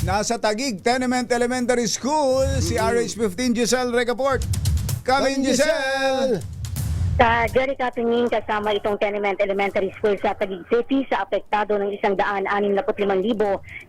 Nasa Taguig Tenement Elementary School, si RH15 Giselle Recaport. Come in, Giselle! Sa Jerry Katingin, kasama itong Tenement Elementary School sa Taguig City sa apektado ng 165,000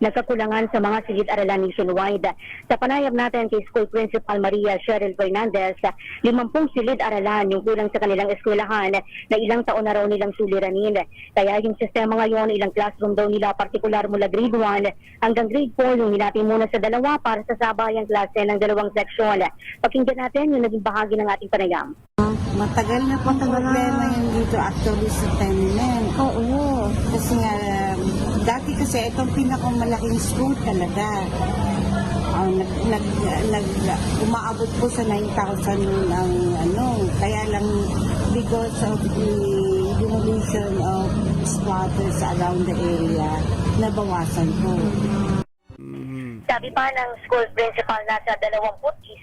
na kakulangan sa mga silid-aralan nationwide. Sa panayam natin kay School Principal Maria Cheryl Fernandez, 50 silid-aralan yung kulang sa kanilang eskwelahan na ilang taon na raw nilang suliranin. Kaya yung sistema ngayon, ilang classroom daw nila, partikular mula grade 1 hanggang grade 4, yung hinati muna sa dalawa para sa sabayang klase ng dalawang seksyon. Pakinggan natin yung naging bahagi ng ating panayam. Matagal na po ang problema yun dito actually sa tenement. Oo. Kasi nga, dati kasi itong pinakamalaking school talaga. Umaabot po sa 9,000 ang kaya lang because of the demolition of squatters around the area, nabawasan po. Sabi pa ng school principal, nasa 21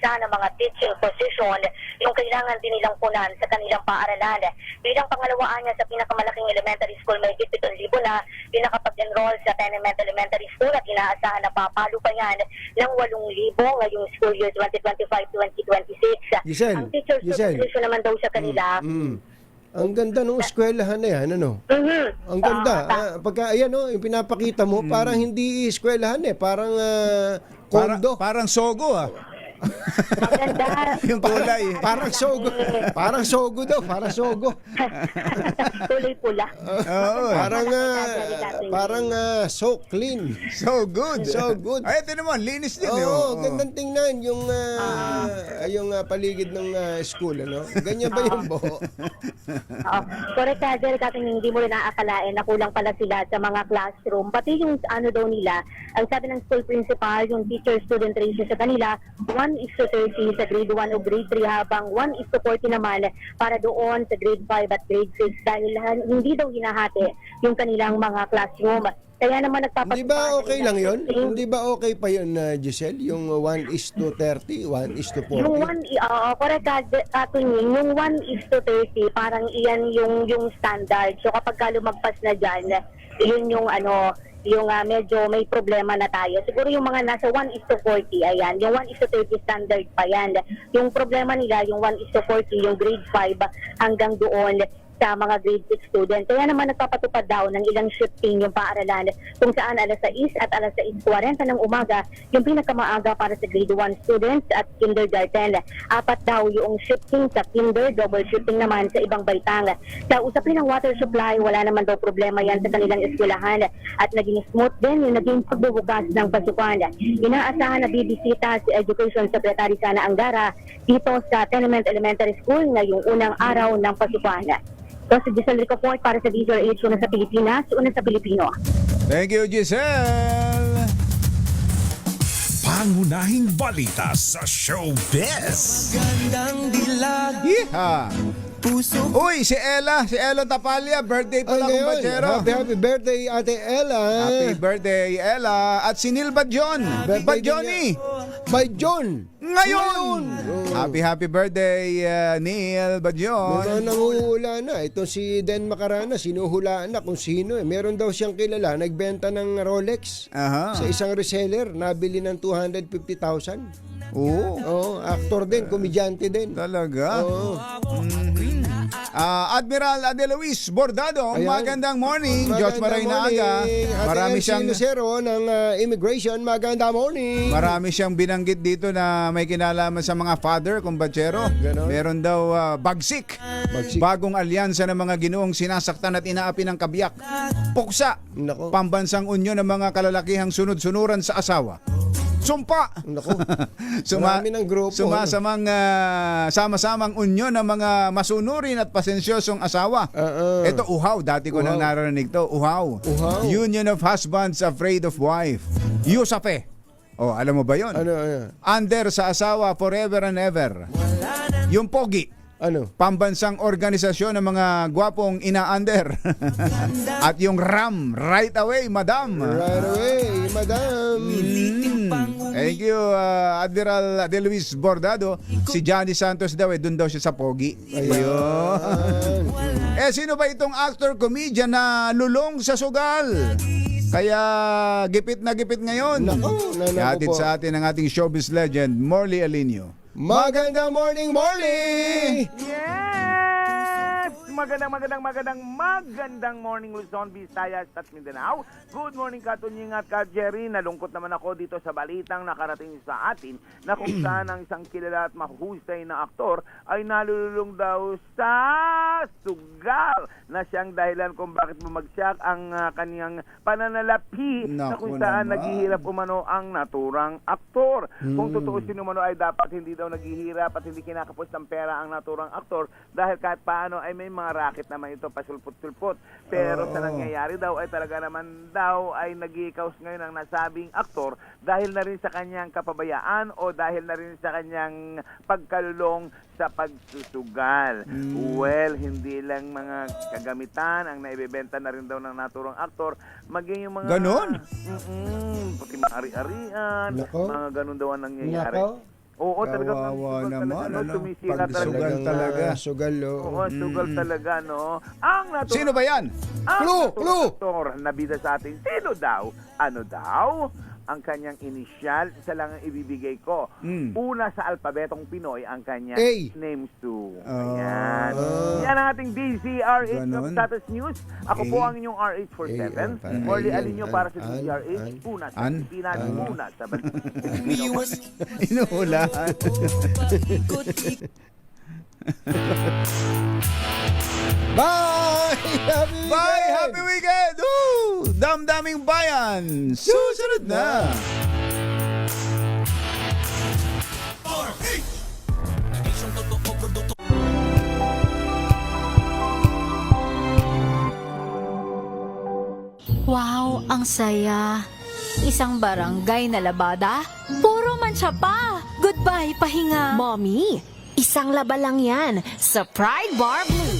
ng mga teaching position yung kailangan din nilang punan sa kanilang paaralan. Bilang pangalawaan niya sa pinakamalaking elementary school, may 7,000 na pinakapag-enroll sa Tenement Elementary School at inaasahan na papalo pa yan ng 8,000 ngayong school year 2025-2026. Ang teacher substitution naman daw sa kanila. Ang ganda ng eskwelahan na yan, ano? Ang ganda. Pagka, ayan, yung pinapakita mo, parang hindi eskwelahan parang kondo. Parang sogo, Maganda. Yung kulay. Parang sogo. Parang sogo daw, parang sogo. Kulay pula. Oo. Parang so clean. So good. So good. Ay, ito naman, linis din. Oo, gandang tingnan yung paligid ng school, ano? Ganyan ba yung buho? Correct, Jerry, kasi hindi mo rin naakalain na kulang pala sila sa mga classroom. Pati yung daw nila, ang sabi ng school principal, yung teacher-student ratio sa kanila, 1:30 sa grade 1 o grade 3 habang 1:40 naman para doon sa grade 5 at grade 6 dahil hindi daw hinahati yung kanilang mga classroom. Kaya naman nagpapatupad. Hindi ba okay lang yun? Hindi ba okay pa yun, Giselle? Yung 1:30, 1:40? Yung correct, Katunying, yung 1:30, parang iyan yung standard. So kapag lumagpas na dyan, yun yung yung medyo may problema na tayo. Siguro yung mga nasa 1:40, ayan, yung 1:30 standard pa yan. Yung problema nila, yung 1:40, yung grade 5 hanggang doon sa mga grade 6 students. Kaya naman nagpapatupad daw ng ilang shifting yung paaralan kung saan alas 6 at alas 6:40 ng umaga yung pinakamaaga para sa grade 1 students at kindergarten. 4 daw yung shifting sa kinder, double shifting naman sa ibang baitang. Sa usapin ng water supply, wala naman daw problema yan sa kanilang eskwelahan at naging smooth din yung naging pagbubukas ng pasukan. Inaasahan na bibisita si Education Secretary Sana Angara dito sa Tenement Elementary School ngayong unang araw ng pasukan. So, si Giselle Recaport para sa DZRH, una sa Pilipinas, una sa Pilipino. Thank you, Giselle. Pangunahing balita sa showbiz. Gandang dilag. Yeehaw! Puso. Uy, si Ella Tapalya, birthday pala kung Bachero. Happy birthday, Ate Ella. Happy birthday, Ella. At si Neil Badjon. Badjoni. By John. Ngayon. Happy birthday, Neil Badjon. Nanguhula na. Ito si Den Macarana, sinuhulaan na kung sino. Meron daw siyang kilala, nagbenta ng Rolex sa isang reseller, nabili ng 250,000. Oo, actor din, komedyante din. Talaga? Oo. Admiral Adeluis Bordado, Ayan. magandang morning. George Maray na aga. Marami siyang Lucero ng Immigration, magandang morning. Marami siyang binanggit dito na may kinalaman sa mga father, kumbachero. Ganon. Meron daw bagsik. Bagong alyansa ng mga ginoong sinasaktan at inaapi ng kabiyak. Puksa. Nako. Pambansang unyo ng mga kalalakihang sunod-sunuran sa asawa. Sumpa. Nako. Marami ng grupo. Sumasamang sama-samang unyo ng mga masunurin at pasensyosong asawa. Ito uhaw, dati ko nang narinig to. Uhaw. Union of Husbands Afraid of Wife. USAPE. Alam mo ba yon? Ano? Under sa asawa forever and ever. Yung Pogi. Ano? Pambansang organisasyon ng mga gwapong ina-under. At yung RAM, right away, madam. Right away, madam. Thank you, Admiral Adeluis Bordado. Si Johnny Santos daw, doon daw siya sa Pogi. Ayun. Sino ba itong actor-comedian na lulong sa sugal? Kaya gipit na gipit ngayon. Nako, Ihatid po. sa atin ang ating showbiz legend, Morley Alinio. Magandang morning, Morley! Yes! Magandang morning Luzon, Visayas at Mindanao. Good morning Katunying at Ka Jerry. Nalungkot naman ako dito sa balitang nakarating sa atin na kung saan ang isang kilala at mahusay na aktor ay nalululong daw sa sugal na siyang dahilan kung bakit bumagsak ang kaniyang pananalapi na kung saan naghihirap umano ang naturang aktor. Kung tutuusin umano ay dapat hindi daw naghihirap at hindi kinakapos ng pera ang naturang aktor dahil kahit paano ay may mga racket naman ito pasulpot-sulpot. Pero sa nangyayari daw ay talaga naman daw ay nag-i-cause ngayon ang nasabing aktor dahil na rin sa kanyang kapabayaan o dahil na rin sa kanyang pagkalulong sa pagsusugal. Well, hindi lang mga kagamitan ang naibebenta na rin daw ng naturang aktor, maging yung mga... Ganon? Pati mga ari-arian, Nako. mga ganon daw ang nangyayari. Nako. Oo, talagang Kawawa naman, ano? tumisira Pagsugal talaga. talaga. Sugal, Oo, sugal talaga, no? Ang naturang Sino ba yan? Clue! aktor na bida sa atin, sino daw? Ano daw? Ang kanyang initial, isa lang ang ibibigay ko. Una sa alpabetong Pinoy, ang kanyang A. name to. Ayan. Yan ang ating DZRH Ganon. of Status News. Ako A. po ang inyong RH47. A. Morley An. Alinio para sa An. DZRH. Una sa An. Pilipinas, una sa Balikas. Inuulan. Bye! Happy weekend! Bye! Happy weekend! Woo! Damdaming bayan! Susunod na! Wow, ang saya. Isang barangay na labada, puro mancha pa. Goodbye, pahinga. Mommy, isang laba lang yan sa Pride Bar Blue.